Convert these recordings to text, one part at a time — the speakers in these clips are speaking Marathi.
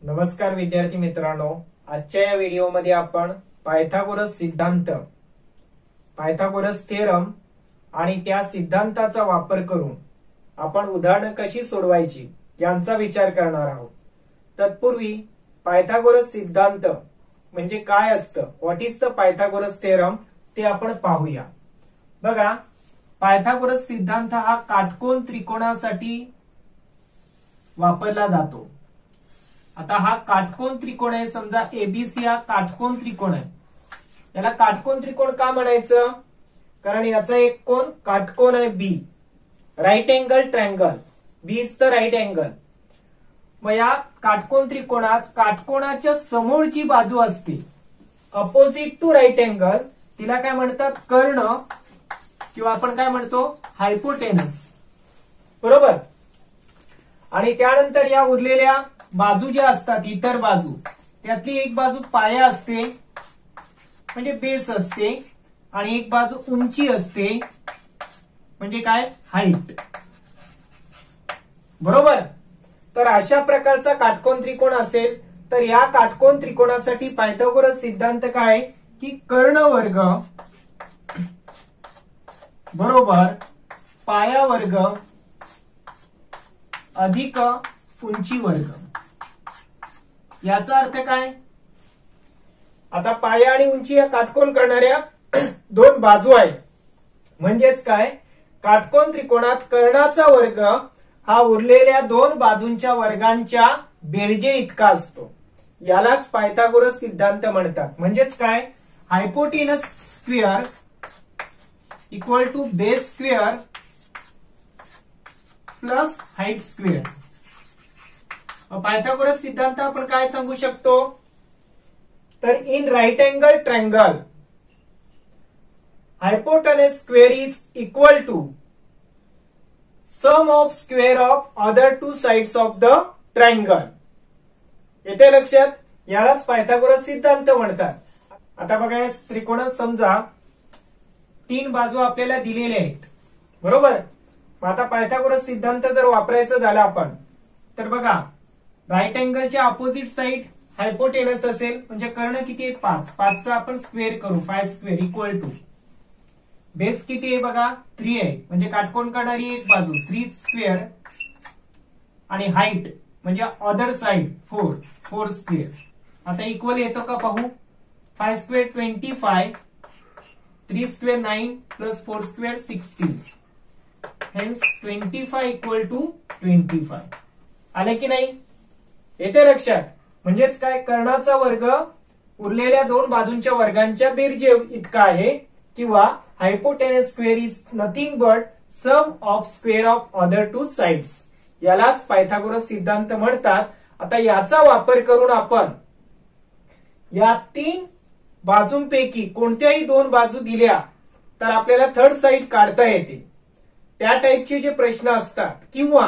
नमस्कार विद्यार्थी मित्रांनो, आजच्या या व्हिडिओमध्ये आपण पायथागोरस सिद्धांत, पायथागोरस थेरम आणि त्या सिद्धांताचा वापर करून आपण उदाहरणं कशी सोडवायची यांचा विचार करणार आहोत। तत्पूर्वी पायथागोरस सिद्धांत म्हणजे काय असतं, what is the Pythagoras theorem ते आपण पाहूया। बघा, पायथागोरस सिद्धांत हा काटकोन त्रिकोणासाठी वापरला जातो। आता हा काटकोन त्रिकोण आहे, समजा एबीसी हा काटकोन त्रिकोण आहे। याला काटकोन त्रिकोण का म्हणायचं? कारण याचा एक कोन काटकोन आहे B, right angle triangle, B is the right angle. मग या काटकोन त्रिकोणात काटकोणाच्या समोरची बाजू असते अपोजिट टू राईट अँगल, तिला काय म्हणतात? कर्ण, किंवा आपण काय म्हणतो? हायपोटेनस, बरोबर। आणि त्यानंतर या उरलेल्या बाजू ज्या असतात, इतर बाजू, त्यातली एक बाजू पाया असते म्हणजे बेस असते, आणि एक बाजू उंची असते म्हणजे काय? हाईट, बरोबर। तर अशा प्रकारचा काटकोन त्रिकोण असेल तर या काटकोन त्रिकोणासाठी पायथागोरस सिद्धांत काय की कर्ण वर्ग बरोबर पाया वर्ग अधिक उंची वर्ग। याचा अर्थ काय? आता पाया आणि उंची या काटकोन करणाऱ्या दोन बाजू आहेत, म्हणजेच काय? काटकोन त्रिकोणात कर्णाचा वर्ग हा उरलेल्या दोन बाजूंच्या वर्गांच्या बेरजे इतका असतो। यालाच पायथागोरस सिद्धांत म्हणतात। म्हणजेच काय? Hypotenuse square equal to base square plus height square. Pythagoras सिद्धांत आपण काय सांगू शकतो? तर in right angle triangle hypotenuse square is equal to sum of square of other two sides of the triangle. येते लक्षात? यालाच पायथागोरस सिद्धांत म्हणतात। आता बघा, या त्रिकोणात समजा तीन बाजू आपल्याला दिलेल्या आहेत, बरोबर। मग आता पायथागोरस सिद्धांत जर वापरायचं झालं आपण, तर बघा, राईट अँगलच्या अपोजिट साइड हायपोटेनस असेल म्हणजे कर्ण किती आहे? 5, 5 चा आपण स्क्वेअर करू, 5 स्क्वेअर इक्वल टू बेस किती आहे? बघा 3 आहे, म्हणजे काटकोन करणारी एक बाजू 3 स्क्वेअर, आणि हाईट म्हणजे अदर साइड 4, 4 स्क्वेअर। आता इक्वल येतो का पाहू? 5 square 25, 3 square 9 plus 4 square 16, hence 25 equal to 25। आले की नाही? येते लक्षात? म्हणजेच काय? कर्णाचा वर्ग उरलेल्या दोन बाजूंच्या वर्गांच्या बेरजे इतका आहे, किंवा hypotenuse square is nothing but sum of square of other two sides. यालाच पायथागोरस सिद्धांत म्हणतात। आता याचा वापर करून आपण या तीन बाजूंपैकी कोणत्याही दोन बाजू दिल्या तर आपल्याला थर्ड साइड काढता येते। त्या टाइपचे जे प्रश्न असतात, किंवा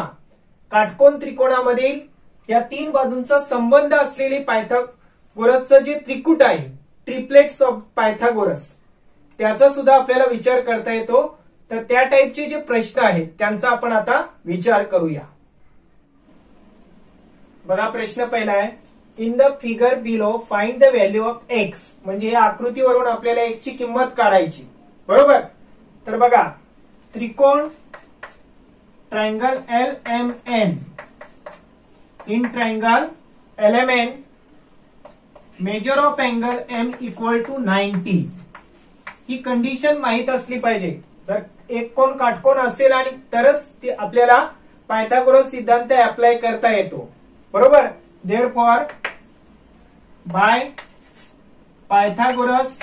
काटकोन त्रिकोणामधील या तीन बाजूंचा संबंध असलेले पायथागोरसचं जे त्रिकूट आहे, ट्रिप्लेट्स ऑफ पायथागोरस, त्याचा सुद्धा आपल्याला विचार करता येतो। तर त्या टाइपचे जे प्रश्न आहेत त्यांचा आपण आता विचार करूया। बघा, प्रश्न पहिला आहे, in the figure below find the value of x. म्हणजे या आकृतीवरून आपल्याला एक्स ची किंमत काढायची, बरोबर। तर बघा, त्रिकोण triangle LMN, in triangle LMN measure of angle M equal to 90। ही कंडिशन माहित असली पाहिजे। जर एक कोण काटकोन असेल आणि तरच आपल्याला पायथागोरस सिद्धांत अप्लाय करता येतो, बरोबर। देअरफॉर बाय पायथागोरस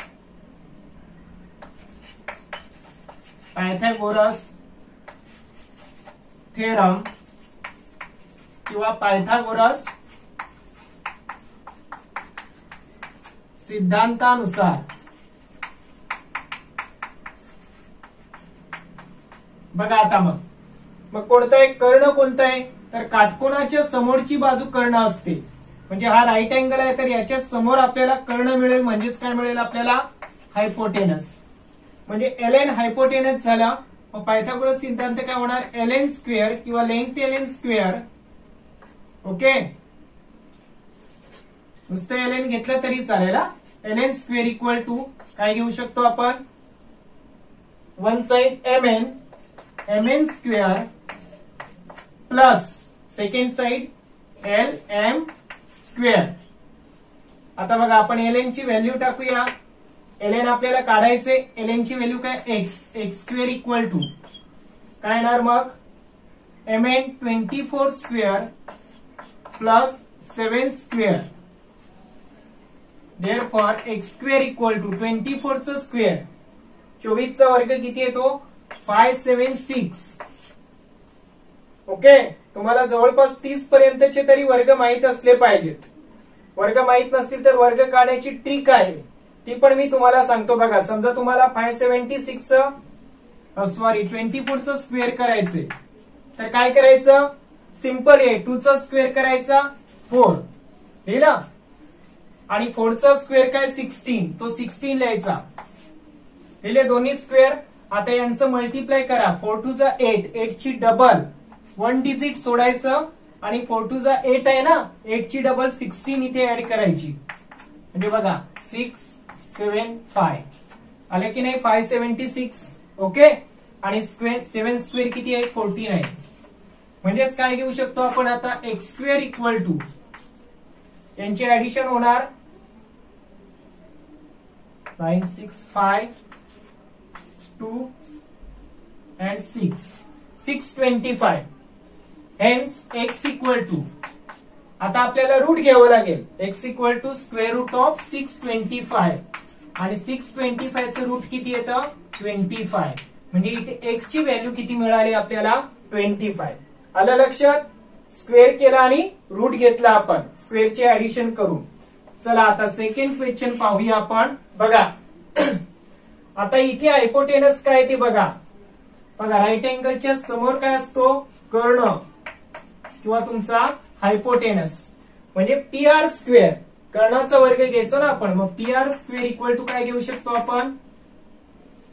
थेरम किंवा पायथागोरस सिद्धांतानुसार बघा, आता मग कोणता आहे कर्ण? कोणता आहे? तर काटकोनाच्या समोरची बाजू कर्ण असते, म्हणजे हा राईट अँगल आहे तर याच्या समोर आपल्याला कर्ण मिळेल, म्हणजेच काय मिळेल आपल्याला? हायपोटेनस। म्हणजे LN हायपोटेनस झाला। मग पायथागोरस सिद्धांत काय होणार? LN स्क्वेअर किंवा लेंथ LN स्क्वेअर, ओके। नुसतं ln घेतलं तरी चालेल. ln स्क्वेअर इक्वल टू काय घेऊ शकतो आपण, one side mn square plus second side lm square. आता बघा आपण ln ची व्हॅल्यू टाकूया. ln आपल्याला काढायचे, ln ची व्हॅल्यू काय x स्क्वेअर इक्वल टू काय येणार मग mn 24 square plus 7 square. Therefore x square equal to 24 चा स्क्वेअर 24 चा वर्ग किती येतो 576. ओके, तुम्हाला जवळपास 30 पर्यंतचे तरी वर्ग माहित असले पाहिजेत. वर्ग माहित नसतील तर वर्ग काढण्याची ट्रिक आहे, ती पण मी तुम्हाला सांगतो. बघा समजा तुम्हाला 576 सॉरी 24 चा स्क्वेअर करायचे तर काय करायचं, सिंपल आहे. 2 चा स्क्वेअर करायचा 4 लिहिला आणि 4 चा स्क्वेअर काय 16, तो 16 लिहायचा. लिहिले दोन्ही स्क्वेअर. आता यांचं मल्टिप्लाय करा. 4 2 जा 8, 8 ची डबल 1 डिजिट सोडायचं आणि 4 2 जा 8 आहे ना, 8 ची डबल 16 इथे ऍड करायची. म्हणजे बघा 6 7 5 आले की नाही 576. ओके, आणि स्क्वेअर 7 स्क्वेअर किती आहे 49. म्हणजेच काय घेऊ शकतो आपण आता एक्स स्क्वेअर इक्वल टू यांची ऍडिशन होणार 9 6 5 2 and 625. Hence x equal to आता आपल्याला रूट घ्यावं लागेल. x equal to square root of 625 आणि 625 चं रूट किती येतं 25. म्हणजे इथे x ची व्हॅल्यू किती मिळाली आपल्याला 25. आलं लक्षात. स्क्वेअर केला आणि रूट घेतला आपण स्क्वेअरचे ऍडिशन करून. चला आता सेकंड क्वेश्चन पाहूया आपण. बघा आता इथे हायपोटेनस काय ते बघा. बघा राईट अँगलच्या समोर काय असतो कर्ण किंवा तुमचा हायपोटेनस म्हणजे पी आर स्क्वेअर. कर्णाचा वर्ग घ्यायचो ना आपण, मग P R square equal to काय घेऊ शकतो आपण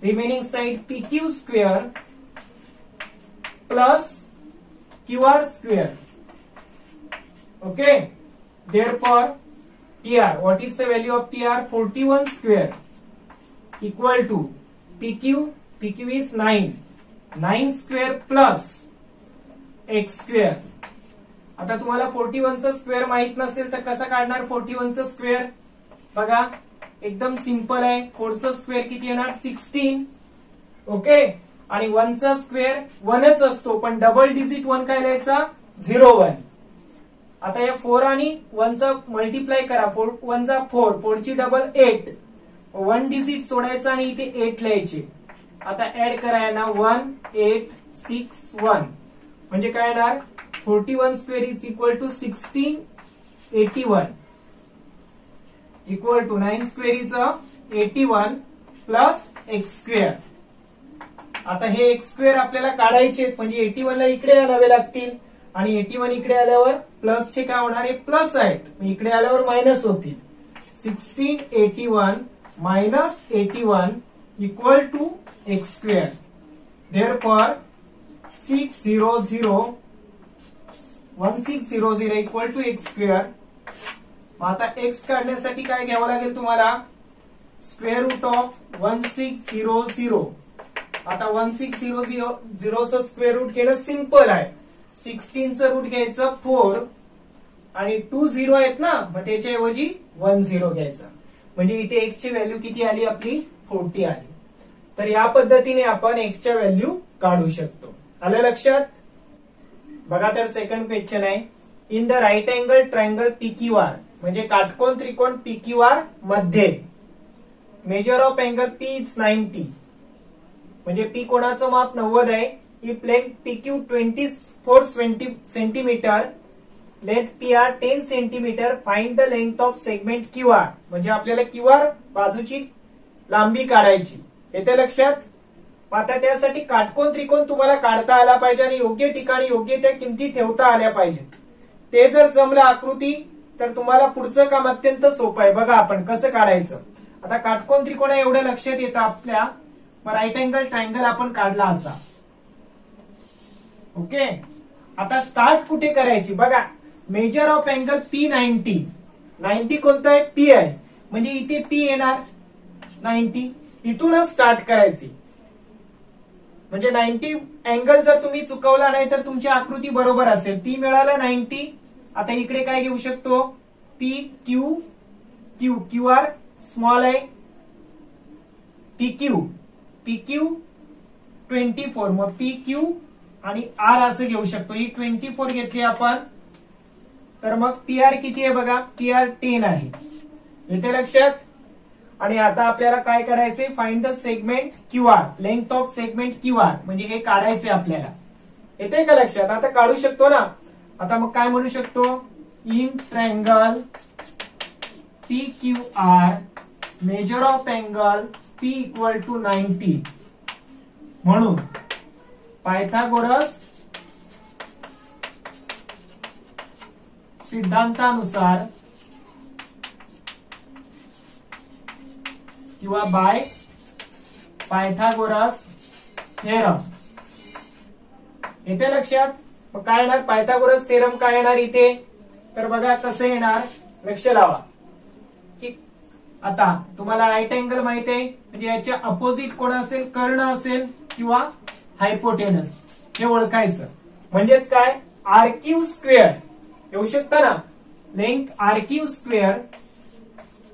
remaining side P Q square plus Q R square. Okay, therefore P R what is the value of P R 41 square equal to P Q is 9 square plus X square. आता तुम्हाला 41 चा स्क्वेअर माहित नसेल तर कसं काढणार 41 चा स्क्वेअर. बघा एकदम सिंपल आहे. 4 चा स्क्वेअर किती येणार 16. ओके, आणि 1 चा स्क्वेअर 1च असतो पण डबल डिजिट 1 काय लिहायचा 01. आता या 4 आणि 1 चा मल्टिप्लाय करा. 4 1 जा 4, 4 ची डबल 8, 1 डिजिट सोडायचा आणि इथे 8 लिहायचे. आता ऍड करा ना 1 8 6 1 म्हणजे काय येणार 41 square is equal to 1681 equal to 9 square is 81 plus X square. आता हे एक्स स्क्वेअर आपल्याला काढायचे म्हणजे 81 ला इकडे आणावे लागतील आणि 81 इकडे आल्यावर प्लसचे काय होणार आहे प्लस आहेत, इकडे आल्यावर मायनस होतील. 1681 minus 81 equal to X square. Therefore 1600 equal to X square. आता एक्स काढण्यासाठी काय घ्यावं लागेल तुम्हाला स्क्वेअर रूट ऑफ 1600. आता 1600 चं स्क्वेअर रूट घेणं सिंपल आहे. 16 चं रूट घ्यायचं 4 आणि 2 0 आहेत ना, मग त्याच्याऐवजी 1 0 घ्यायचं. म्हणजे इथे एक्स ची व्हॅल्यू किती आली आपली 40 आली. तर या पद्धतीने आपण एक्सच्या व्हॅल्यू काढू शकतो. आलं लक्षात. बघा तर सेकंड क्वेश्चन आहे. In the right angle triangle PQR म्हणजे काटकोन त्रिकोण PQR मध्ये measure of angle P is 90 म्हणजे P कोणाचं माप 90 आहे. If length PQ 24 centimetre, length PR 10 centimetre, find the length of segment QR म्हणजे आपल्याला QR बाजूची लांबी काढायची. येते लक्षात. आता त्यासाठी काटकोन त्रिकोण तुम्हाला काढता आला पाहिजे आणि योग्य ठिकाणी योग्य त्या किमती ठेवता आल्या पाहिजेत. ते जर जमलं आकृती तर तुम्हाला पुढचं काम अत्यंत सोपं आहे. बघा आपण कसं काढायचं. आता काटकोन त्रिकोण एवढं लक्षात येतं आपल्या. मग राईट अँगल ट्रायंगल आपण काढला असा. ओके, आता स्टार्ट कुठे करायची बघा. मेजर ऑफ अँगल P90 90 कोणतं आहे? पी आहे. म्हणजे इथे पी येणार 90. इथूनच स्टार्ट करायची. म्हणजे 90 अँगल जर तुम्ही चुकवला नाही तर तुमची आकृती बरोबर असेल. पी मिळालं 90. आता इकडे काय घेऊ शकतो? P Q Q Q R small आहे. P Q 24. मग पी क्यू आणि आर असं घेऊ शकतो. ही 24 घेतली आपण. तर मग पी आर किती आहे बघा? पी आर 10 आहे. येते लक्षात? आणि आता आपल्याला काय करायचंय? Find the segment Q R. Length of segment Q R म्हणजे हे काढायचंय आपल्याला. येते का लक्षात? आता काढू शकतो ना. आता मग काय म्हणू शकतो? In triangle P Q R measure of angle P equal to 90. म्हणून पायथागोरस सिद्धांतानुसार किंवा बाय पायथागोरस थेरम. येते लक्षात? मग काय येणार? पायथागोरस थेरम काय येणार इथे? तर बघा कसं येणार, लक्ष लावा. की आता तुम्हाला राईट अँगल माहित आहे, म्हणजे याच्या अपोजिट कोण असेल? कर्ण असेल किंवा हायपोटेनस. हे ओळखायचं. म्हणजेच काय? आर क्यू स्क्वेअर येऊ शकतं ना. Length R Q square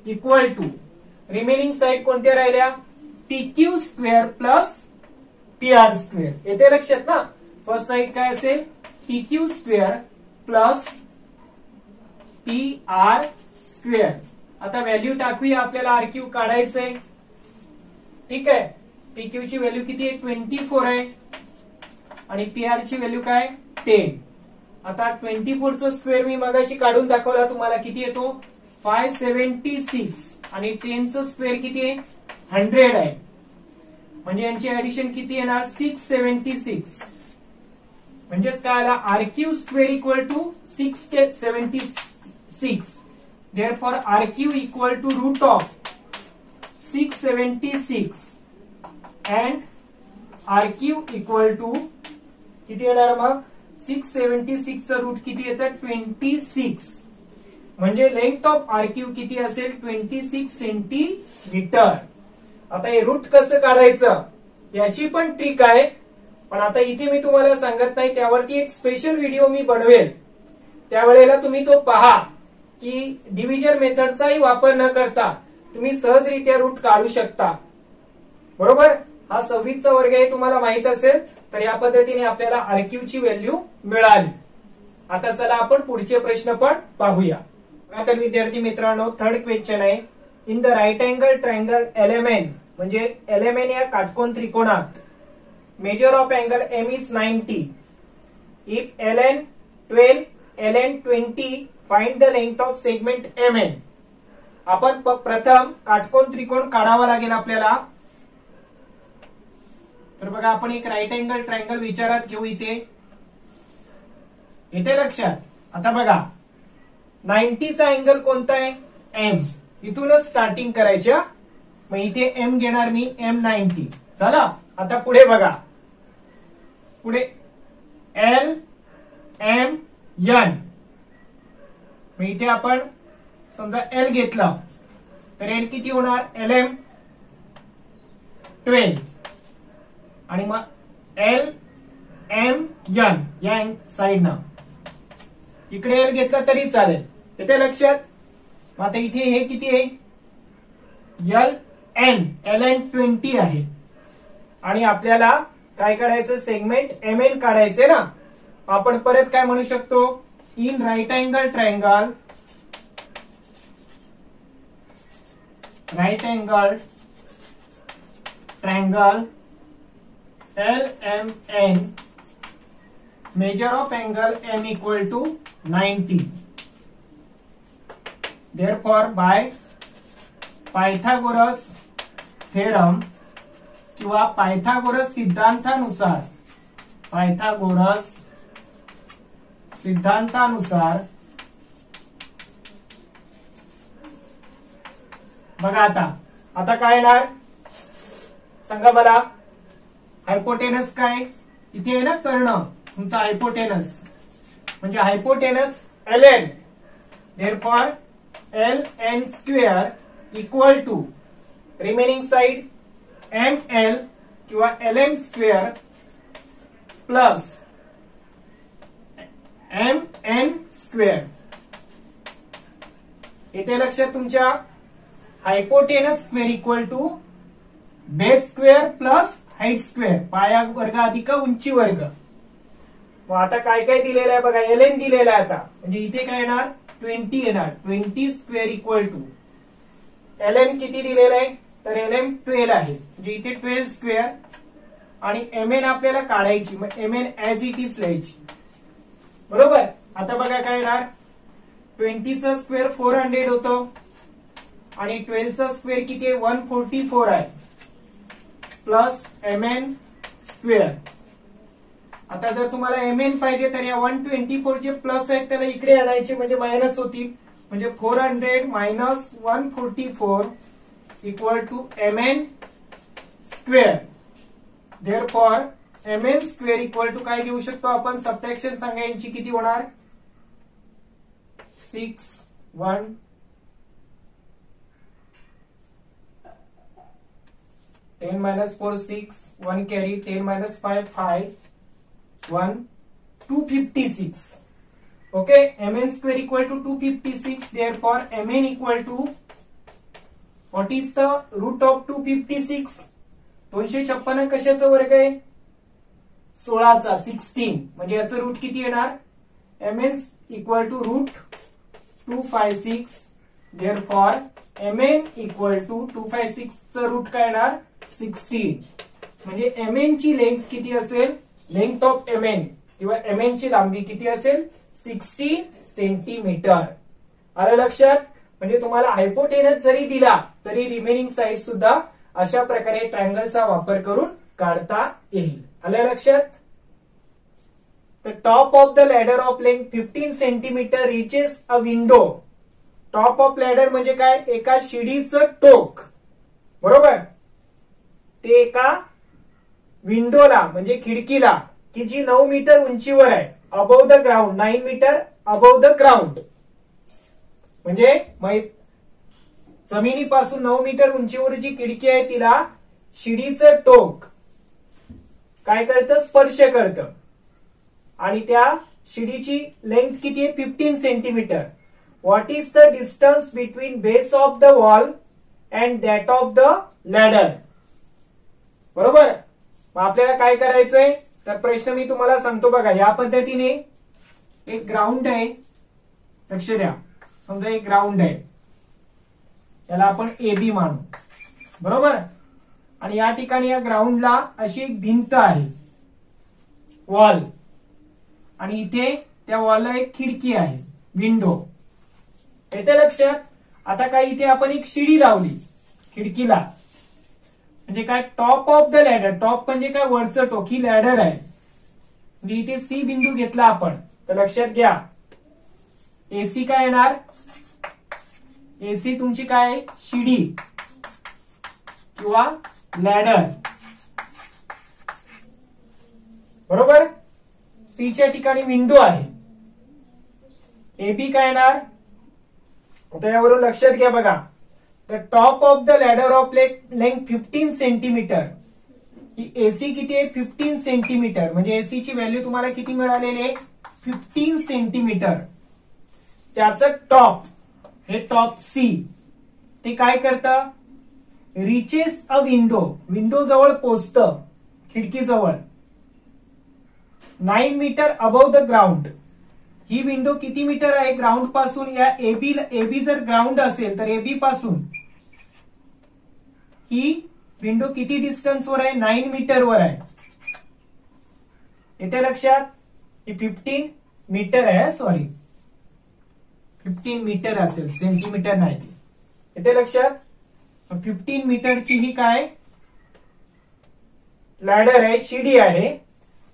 equal to remaining side कोणत्या राहिल्या? P Q square plus P R square. येते लक्षात ना? फर्स्ट साइड काय असेल? P Q square plus P R square. आता व्हॅल्यू टाकूया. आपल्याला आर क्यू काढायचंय. ठीक आहे. पी क्यू ची व्हॅल्यू किती आहे? 24 आहे. आणि पी आर ची व्हॅल्यू काय? 10. आता 24 चा स्क्वेअर मी मगाशी काढून दाखवला तुम्हाला. किती येतो? 576. आणि 10 चा स्क्वेअर किती आहे? 100 आहे. म्हणजे यांची ऍडिशन किती येणार? 676. म्हणजेच काय आला? R Q square equal to 676. Therefore, RQ equal to root of 676 and RQ equal to किती येणार मग? 676 चा रूट किती येतं? 26. म्हणजे लेंथ ऑफ RQ किती असेल? 26 सेंटीमीटर. आता हे रूट कसं काढायचं याची पण ट्रिक आहे, पण आता इथे मी तुम्हाला सांगत नाही. त्यावरती एक स्पेशल व्हिडिओ मी बनवेल. त्यावेळेला तुम्ही तो पहा की डिव्हिजन मेथडचाही वापर न करता तुम्ही सहजरित्या रूट काढू शकता. बरोबर? हा 26चा वर्ग आहे, तुम्हाला माहित असेल. तर या पद्धतीने आपल्याला आरक्यू ची व्हॅल्यू मिळाली. आता चला आपण पुढचे प्रश्न पण पाहूया. तर विद्यार्थी मित्रांनो, थर्ड क्वेश्चन आहे. In the right angle triangle LMN म्हणजे LMN या काटकोन त्रिकोणात measure of angle M is 90. If LN 12 LN 20 find the length of segment MN. आपण प्रथम काटकोन त्रिकोण काढावा लागेल आपल्याला. तर बघा, आपण एक राईट अँगल ट्रायंगल विचारात घेऊ इथे. येते लक्षात? आता बघा, 90 चा अँगल कोणता आहे? M. इथूनच स्टार्टिंग करायच्या. मग इथे M घेणार मी, M90. चला आता पुढे बघा. पुढे L M N. मग इथे आपण समजा L घेतला तर L किती होणार? LM 12. आणि मग L M N या साइडनं इकडे L घेतला तरी चालेल. येते लक्षात? मग आता इथे हे किती आहे? LN 20 आहे. आणि आपल्याला काय काढायचं? सेगमेंट MN काढायचे ना. आपण परत काय म्हणू शकतो? In right angle triangle LMN measure of angle M equal to 90. Therefore, by Pythagoras theorem किंवा पायथागोरस सिद्धांतानुसार बघा, आता काय येणार सांगा मला? हायपोटेनस काय? इथे आहे ना कर्ण, तुमचा हायपोटेनस. म्हणजे hypotenuse LN. Therefore LN square equal to remaining side ML किंवा LM square plus MN square. इथे लक्षात तुमच्या hypotenuse square equal to base square plus height square, पाया वर्ग अधिक उंची वर्ग. मग आता काय काय दिलेलं आहे बघा. LN दिलेलं आहे आता, म्हणजे इथे काय येणार 20 येणार. 20 स्क्वेअर इक्वल टू LM किती दिलेलं आहे तर LM 12 आहे, म्हणजे इथे 12 स्क्वेअर आणि MN आपल्याला काढायची, मग MN ऍज इट इज लिहायची. बरोबर. आता बघा काय येणार 20 चा स्क्वेअर 400 होतो आणि 12 चा स्क्वेअर किती आहे 144 आहे प्लस MN स्क्वेअर. आता जर तुम्हाला MN पाहिजे तर या 124 जे प्लस आहेत त्याला इकडे आणायचे, म्हणजे मायनस होतील. म्हणजे 400 minus 144 equal to MN square. Therefore MN square equal to काय घेऊ शकतो आपण, सबट्रॅक्शन सांगा यांची किती होणार 6 1 10 minus 4 6 1 carry 10 minus 5 5 1 256. Okay, MN square equal to 256. Therefore MN equal to what is the root of 256? 256 कशाचा वर्ग आहे 16चा 16, म्हणजे याचं रूट किती येणार MN equal to root 256. Therefore MN equal to 256 चं रूट काय येणार 16. म्हणजे MN ची लेंथ किती असेल, लेंथ ऑफ MN किंवा MN ची लांबी किती असेल 16 सेंटीमीटर. आलं लक्षात. म्हणजे तुम्हाला हायपोटेनस जरी दिला तरी रिमेनिंग साइड सुद्धा अशा प्रकारे ट्रायंगलचा वापर करून काढता येईल. आलं लक्षात. The top of the ladder of length 15 centimetre reaches a window. Top of ladder म्हणजे काय, एका शिडीचं टोक. बरोबर. ते एका विंडोला म्हणजे खिडकीला की जी 9 मीटर उंचीवर आहे, above the ground, 9 metre above the ground. म्हणजे जमिनीपासून 9 मीटर उंचीवर जी खिडकी आहे तिला शिडीचं टोक काय करतं, स्पर्श करतं. आणि त्या शिडीची लेंथ किती आहे 15 centimetre. What is the distance between base of the wall and that of the ladder. बरोबर. मग आपल्याला काय करायचंय तर प्रश्न मी तुम्हाला सांगतो बघा. या पद्धतीने एक ग्राउंड आहे, लक्ष द्या. समजा एक ग्राउंड आहे, याला आपण AB मानू. बरोबर. आणि या ठिकाणी या ग्राउंडला अशी एक भिंत आहे, वॉल, आणि इथे त्या वॉलला एक खिडकी आहे, विंडो. येते लक्षात. आता काय इथे आपण एक शिडी लावली खिडकीला, म्हणजे काय top of the ladder. Top म्हणजे काय वरचं टोक, ही लॅडर आहे. म्हणजे इथे C बिंदू घेतला आपण तर लक्षात घ्या AC काय येणार, AC तुमची काय शिडी किंवा लॅडर. बरोबर. C च्या ठिकाणी विंडो आहे. AB काय येणार, आता यावरून लक्षात घ्या बघा. The top of the ladder of length 15 centimetre. He AC किती आहे 15 सेंटीमीटर. म्हणजे AC ची व्हॅल्यू तुम्हाला किती मिळालेली आहे 15 सेंटीमीटर. त्याचं टॉप, हे टॉप C, ते काय करतं, रिचेस अ विंडो, विंडो जवळ पोचतं, खिडकी जवळ, 9 मीटर अबोव्ह द ग्राउंड. ही विंडो किती मीटर आहे ग्राउंड पासून. या AB जर ग्राउंड असेल तर AB पासून ही विंडो किती डिस्टन्स वर आहे 9 मीटर वर आहे. येते लक्षात. ही 15 मीटर आहे, सॉरी 15 मीटर असेल, सेंटीमीटर नाही ती. येते लक्षात. 15 मीटरची ही काय लॅडर आहे, शिडी आहे.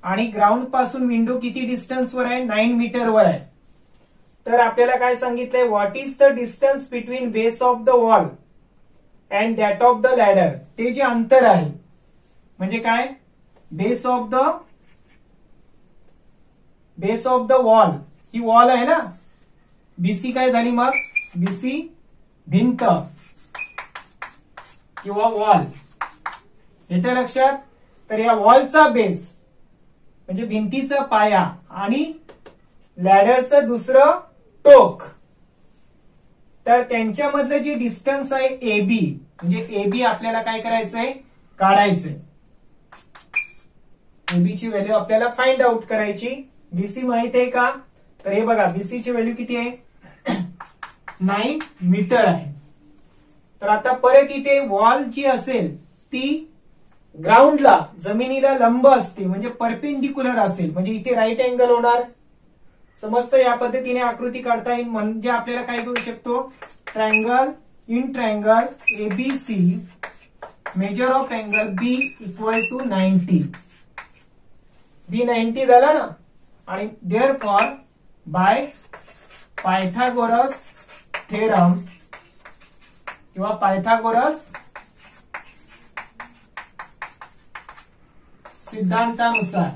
आणि ग्राउंड पासून विंडो किती डिस्टन्स वर आहे 9 मीटर वर आहे. तर आपल्याला काय सांगितलंय, what is the distance between base of the wall and that of the ladder. ते जे अंतर आहे म्हणजे काय base of the wall, he wall आहे ना, BC काय झाली मग बीसी भिंत किंवा वॉल, येते लक्षात. तर या वॉलचा बेस म्हणजे भिंतीचा पाया आणि लॅडरचं दुसरं टोक, तर त्यांच्यामधलं जी डिस्टन्स आहे एबी, म्हणजे एबी आपल्याला काय करायचंय, काढायचंय. एबी ची व्हॅल्यू आपल्याला फाइंड आउट करायची. बीसी माहित आहे का, तर हे बघा बीसी ची व्हॅल्यू किती आहे, 9 मीटर आहे. तर आता परत इथे वॉल जी असेल ती ग्राउंडला, जमिनीला लंब असते, म्हणजे परपेंडिक्युलर असेल, म्हणजे इथे राईट अँगल होणार. समजतं, या पद्धतीने आकृती काढता येईल. म्हणजे आपल्याला काय करू शकतो, triangle in triangle ABC, measure of angle B equal to 90. B 90 झाला ना, आणि देअरफॉर बाय पायथागोरस थेरम किंवा पायथागोरस सिद्धांतानुसार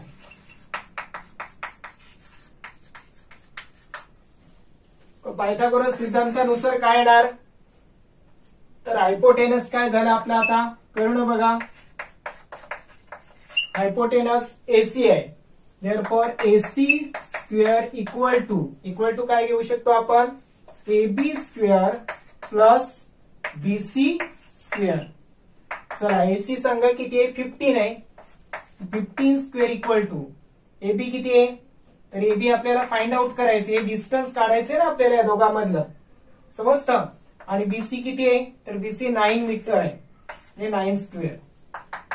पायथागोरस सिद्धांतानुसार काय येणार, तर हायपोटेनस काय झालं आपलं, आता कर्ण बघा, हायपोटेनस एसी आहे. Therefore AC square equal to काय घेऊ शकतो आपण, AB square plus BC square. चला एसी सांगा किती आहे, 15 आहे. 15 स्क्वेअर इक्वल टू एबी किती आहे, तर एबी आपल्याला फाइंड आउट करायचे, डिस्टन्स काढायचे ना आपल्याला या दोघांमधलं, समजतं. आणि बीसी किती आहे, तर बीसी 9 मीटर आहे, म्हणजे 9 स्क्वेअर.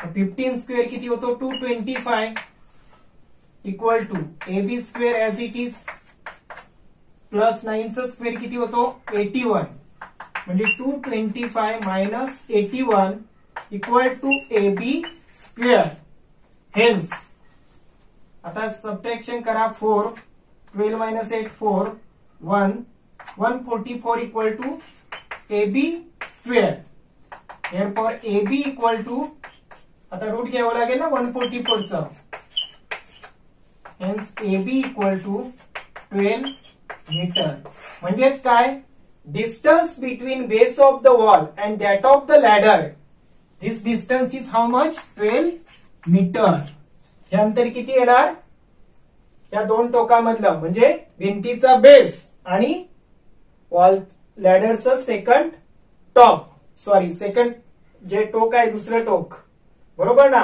15 स्क्वेअर किती होतो, 225 equal to AB square as it is plus 9चा स्क्वेअर किती होतो, 81, म्हणजे 225 minus 81 equal to AB square. Hence आता सबट्रॅक्शन करा, 4 12 minus 8 4 1 144 equal to AB square. Therefore AB equal to, आता रूट घ्यावं लागेल ना 144चं, hence AB equal to 12 metre. म्हणजेच काय, distance between base of the wall and that of the ladder, this distance is how much, 12 metre. हे अंतर किती येणार, या दोन टोकामधलं, म्हणजे भिंतीचा बेस आणि वॉल लॅडरचं सेकंड टॉप, सेकंड जे टोक आहे दुसरं टोक, बरोबर ना,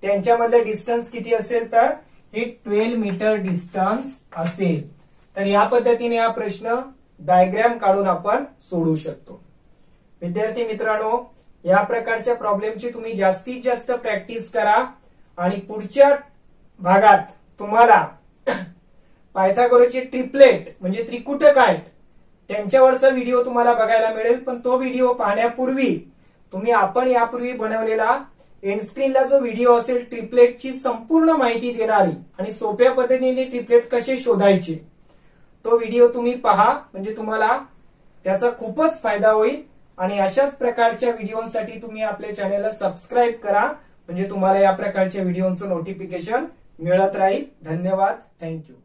त्यांच्यामधलं डिस्टन्स किती असेल, तर हे 12 मीटर डिस्टन्स असेल. तर या पद्धतीने हा प्रश्न डायग्राम काढून आपण सोडवू शकतो. विद्यार्थी मित्रांनो, या प्रकारच्या प्रॉब्लेमची तुम्ही जास्तीत जास्त प्रॅक्टिस करा आणि पुढच्या भागात तुम्हाला पायथागोरसचे ट्रिपलेट म्हणजे त्रिकुटक आहेत त्यांच्यावरचा व्हिडिओ तुम्हाला बघायला मिळेल. पण तो व्हिडिओ पाहण्यापूर्वी आपण यापूर्वी बनवलेला एंड स्क्रीनला जो व्हिडिओ असेल ट्रिपलेटची संपूर्ण माहिती देणारी आणि सोप्या पद्धतीने ट्रिपलेट कसे शोधायचे, तो व्हिडिओ तुम्ही पहा, म्हणजे तुम्हाला त्याचा खूपच फायदा होईल. आणि अशाच प्रकारच्या व्हिडिओसाठी तुम्ही आपल्या चॅनलला सबस्क्राईब करा, म्हणजे तुम्हाला या प्रकारच्या व्हिडिओचं नोटिफिकेशन मिळत राहील. धन्यवाद, थँक्यू.